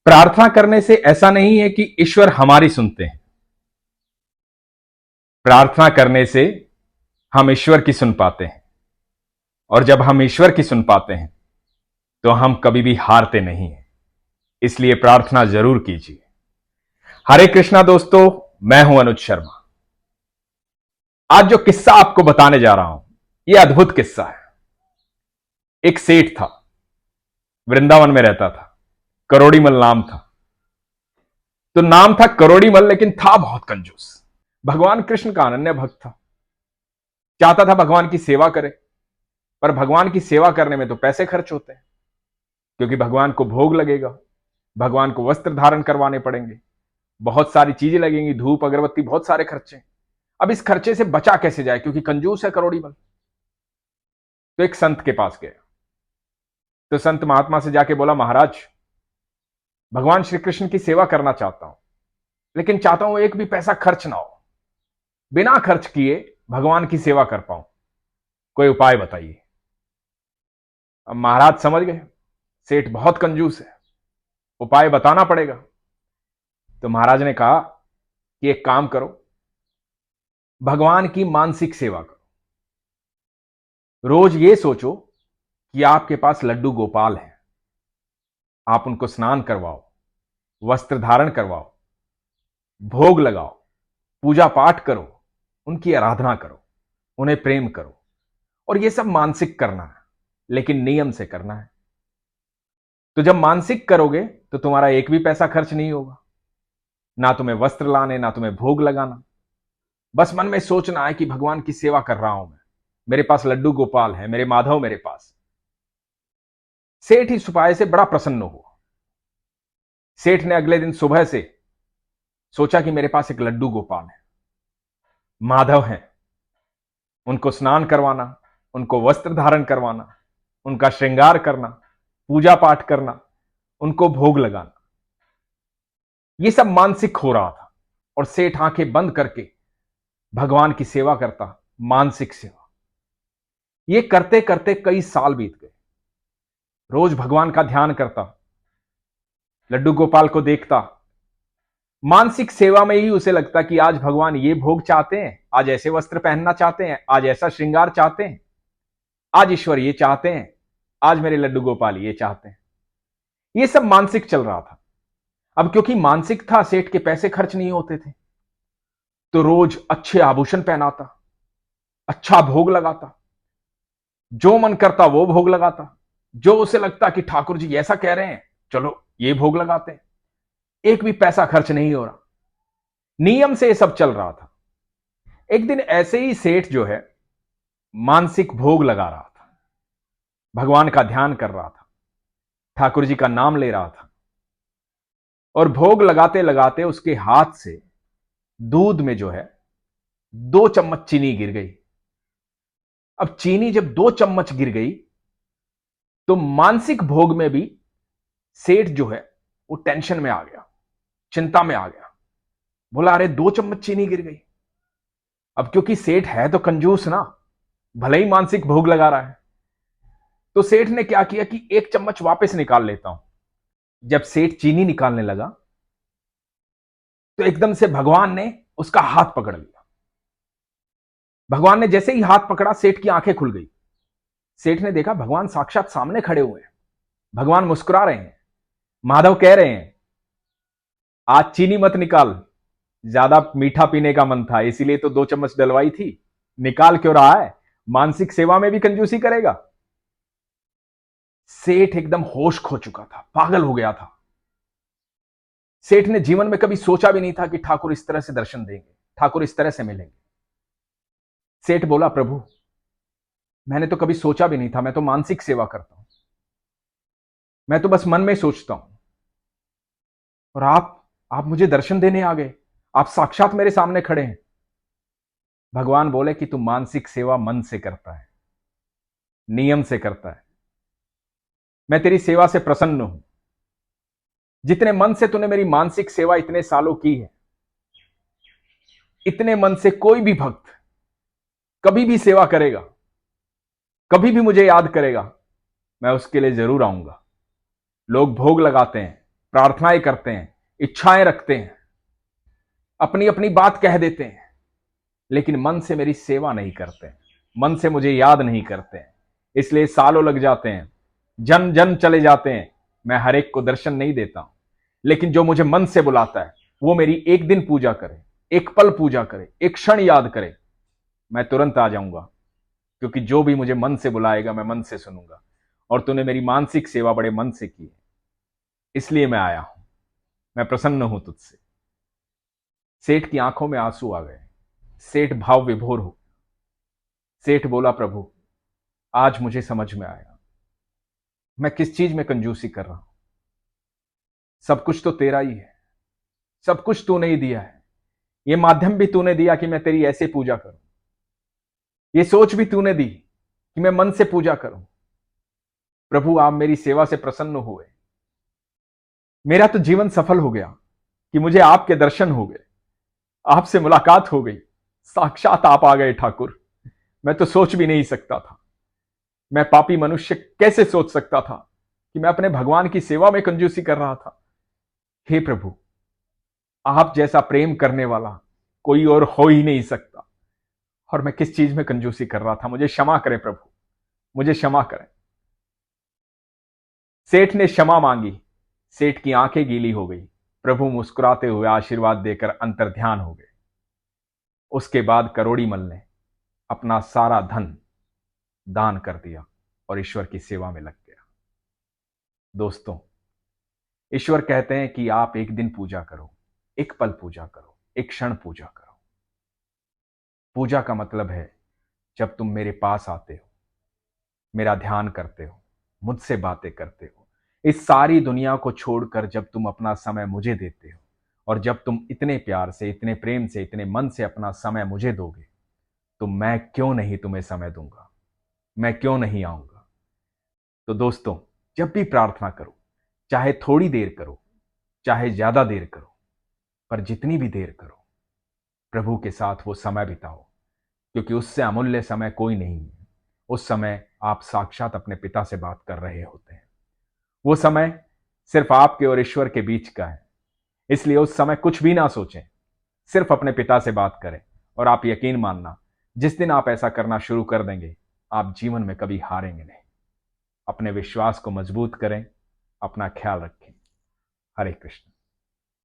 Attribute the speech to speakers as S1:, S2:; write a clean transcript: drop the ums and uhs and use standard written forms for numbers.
S1: प्रार्थना करने से ऐसा नहीं है कि ईश्वर हमारी सुनते हैं। प्रार्थना करने से हम ईश्वर की सुन पाते हैं, और जब हम ईश्वर की सुन पाते हैं तो हम कभी भी हारते नहीं हैं। इसलिए प्रार्थना जरूर कीजिए। हरे कृष्णा दोस्तों, मैं हूं अनुज शर्मा। आज जो किस्सा आपको बताने जा रहा हूं, यह अद्भुत किस्सा है। एक सेठ था, वृंदावन में रहता था। करोड़ीमल नाम था। तो नाम था करोड़ीमल, लेकिन था बहुत कंजूस। भगवान कृष्ण का अनन्य भक्त था। चाहता था भगवान की सेवा करे, पर भगवान की सेवा करने में तो पैसे खर्च होते हैं, क्योंकि भगवान को भोग लगेगा, भगवान को वस्त्र धारण करवाने पड़ेंगे, बहुत सारी चीजें लगेंगी, धूप अगरबत्ती, बहुत सारे खर्चे। अब इस खर्चे से बचा कैसे जाए, क्योंकि कंजूस है करोड़ीमल। तो एक संत के पास गया। तो संत महात्मा से जाके बोला, महाराज, भगवान श्री कृष्ण की सेवा करना चाहता हूं, लेकिन चाहता हूं एक भी पैसा खर्च ना हो, बिना खर्च किए भगवान की सेवा कर पाऊं, कोई उपाय बताइए। अब महाराज समझ गए, सेठ बहुत कंजूस है, उपाय बताना पड़ेगा। तो महाराज ने कहा कि एक काम करो, भगवान की मानसिक सेवा करो। रोज ये सोचो कि आपके पास लड्डू गोपाल हैं, आप उनको स्नान करवाओ, वस्त्र धारण करवाओ, भोग लगाओ, पूजा पाठ करो, उनकी आराधना करो, उन्हें प्रेम करो। और यह सब मानसिक करना है, लेकिन नियम से करना है। तो जब मानसिक करोगे तो तुम्हारा एक भी पैसा खर्च नहीं होगा, ना तुम्हें वस्त्र लाने, ना तुम्हें भोग लगाना। बस मन में सोचना है कि भगवान की सेवा कर रहा हूं मैं, मेरे पास लड्डू गोपाल है, मेरे माधव मेरे पास। सेठ इस उपाय से बड़ा प्रसन्न हुआ। सेठ ने अगले दिन सुबह से सोचा कि मेरे पास एक लड्डू गोपाल है, माधव हैं, उनको स्नान करवाना, उनको वस्त्र धारण करवाना, उनका श्रृंगार करना, पूजा पाठ करना, उनको भोग लगाना, यह सब मानसिक हो रहा था। और सेठ आंखें बंद करके भगवान की सेवा करता, मानसिक सेवा। यह करते करते कई साल बीत गए। रोज भगवान का ध्यान करता, लड्डू गोपाल को देखता। मानसिक सेवा में ही उसे लगता कि आज भगवान ये भोग चाहते हैं, आज ऐसे वस्त्र पहनना चाहते हैं, आज ऐसा श्रृंगार चाहते हैं, आज ईश्वर ये चाहते हैं, आज मेरे लड्डू गोपाल ये चाहते हैं। ये सब मानसिक चल रहा था। अब क्योंकि मानसिक था, सेठ के पैसे खर्च नहीं होते थे, तो रोज अच्छे आभूषण पहनाता, अच्छा भोग लगाता, जो मन करता वो भोग लगाता, जो उसे लगता कि ठाकुर जी ऐसा कह रहे हैं, चलो ये भोग लगाते हैं। एक भी पैसा खर्च नहीं हो रहा, नियम से ये सब चल रहा था। एक दिन ऐसे ही सेठ जो है मानसिक भोग लगा रहा था, भगवान का ध्यान कर रहा था, ठाकुर जी का नाम ले रहा था, और भोग लगाते लगाते उसके हाथ से दूध में जो है 2 चम्मच चीनी गिर गई। अब चीनी जब 2 चम्मच गिर गई तो मानसिक भोग में भी सेठ जो है वो टेंशन में आ गया, चिंता में आ गया। बोला, अरे 2 चम्मच चीनी गिर गई। अब क्योंकि सेठ है तो कंजूस ना, भले ही मानसिक भोग लगा रहा है, तो सेठ ने क्या किया कि 1 चम्मच वापस निकाल लेता हूं। जब सेठ चीनी निकालने लगा तो एकदम से भगवान ने उसका हाथ पकड़ लिया। भगवान ने जैसे ही हाथ पकड़ा, सेठ की आंखें खुल गई। सेठ ने देखा भगवान साक्षात सामने खड़े हुए हैं, भगवान मुस्कुरा रहे हैं। माधव कह रहे हैं, आज चीनी मत निकाल, ज्यादा मीठा पीने का मन था, इसीलिए तो 2 चम्मच डलवाई थी, निकाल क्यों रहा है, मानसिक सेवा में भी कंजूसी करेगा। सेठ एकदम होश खो चुका था, पागल हो गया था। सेठ ने जीवन में कभी सोचा भी नहीं था कि ठाकुर इस तरह से दर्शन देंगे, ठाकुर इस तरह से मिलेंगे। सेठ बोला, प्रभु, मैंने तो कभी सोचा भी नहीं था, मैं तो मानसिक सेवा करता हूं, मैं तो बस मन में सोचता हूं, और आप मुझे दर्शन देने आ गए, आप साक्षात मेरे सामने खड़े हैं। भगवान बोले कि तू मानसिक सेवा मन से करता है, नियम से करता है, मैं तेरी सेवा से प्रसन्न हूं। जितने मन से तूने मेरी मानसिक सेवा इतने सालों की है, इतने मन से कोई भी भक्त कभी भी सेवा करेगा, कभी भी मुझे याद करेगा, मैं उसके लिए जरूर आऊंगा। लोग भोग लगाते हैं, प्रार्थनाएं करते हैं, इच्छाएं रखते हैं, अपनी अपनी बात कह देते हैं, लेकिन मन से मेरी सेवा नहीं करते हैं, मन से मुझे याद नहीं करते हैं। इसलिए सालों लग जाते हैं, जन जन चले जाते हैं, मैं हर एक को दर्शन नहीं देता हूं। लेकिन जो मुझे मन से बुलाता है वो मेरी एक दिन पूजा करे, एक पल पूजा करे, एक क्षण याद करे, मैं तुरंत आ जाऊंगा। क्योंकि जो भी मुझे मन से बुलाएगा मैं मन से सुनूंगा। और तूने मेरी मानसिक सेवा बड़े मन से की है, इसलिए मैं आया हूं। मैं प्रसन्न हूं तुझसे। सेठ की आंखों में आंसू आ गए। सेठ भाव विभोर हो। सेठ बोला, प्रभु आज मुझे समझ में आया मैं किस चीज में कंजूसी कर रहा हूं। सब कुछ तो तेरा ही है, सब कुछ तूने ही दिया है। ये माध्यम भी तूने दिया कि मैं तेरी ऐसे पूजा करूं। ये सोच भी तूने दी कि मैं मन से पूजा करूं। प्रभु आप मेरी सेवा से प्रसन्न हुए। मेरा तो जीवन सफल हो गया कि मुझे आपके दर्शन हो गए, आपसे मुलाकात हो गई। साक्षात आप आ गए ठाकुर। मैं तो सोच भी नहीं सकता था, मैं पापी मनुष्य कैसे सोच सकता था कि मैं अपने भगवान की सेवा में कंजूसी कर रहा था। हे प्रभु, आप जैसा प्रेम करने वाला कोई और हो ही नहीं सकता। और मैं किस चीज में कंजूसी कर रहा था, मुझे क्षमा करें प्रभु, मुझे क्षमा करें। सेठ ने क्षमा मांगी। सेठ की आंखें गीली हो गई। प्रभु मुस्कुराते हुए आशीर्वाद देकर अंतर्ध्यान हो गए। उसके बाद करोड़ी मल ने अपना सारा धन दान कर दिया और ईश्वर की सेवा में लग गया। दोस्तों, ईश्वर कहते हैं कि आप एक दिन पूजा करो, एक पल पूजा करो, एक क्षण पूजा करो। पूजा का मतलब है जब तुम मेरे पास आते हो, मेरा ध्यान करते हो, मुझसे बातें करते हो, इस सारी दुनिया को छोड़कर जब तुम अपना समय मुझे देते हो, और जब तुम इतने प्यार से, इतने प्रेम से, इतने मन से अपना समय मुझे दोगे, तो मैं क्यों नहीं तुम्हें समय दूंगा, मैं क्यों नहीं आऊंगा। तो दोस्तों, जब भी प्रार्थना करो, चाहे थोड़ी देर करो, चाहे ज्यादा देर करो, पर जितनी भी देर करो, प्रभु के साथ वो समय बिताओ। क्योंकि उससे अमूल्य समय कोई नहीं है। उस समय आप साक्षात अपने पिता से बात कर रहे होते हैं। वो समय सिर्फ आपके और ईश्वर के बीच का है। इसलिए उस समय कुछ भी ना सोचें, सिर्फ अपने पिता से बात करें। और आप यकीन मानना, जिस दिन आप ऐसा करना शुरू कर देंगे, आप जीवन में कभी हारेंगे नहीं। अपने विश्वास को मजबूत करें, अपना ख्याल रखें। हरे कृष्ण।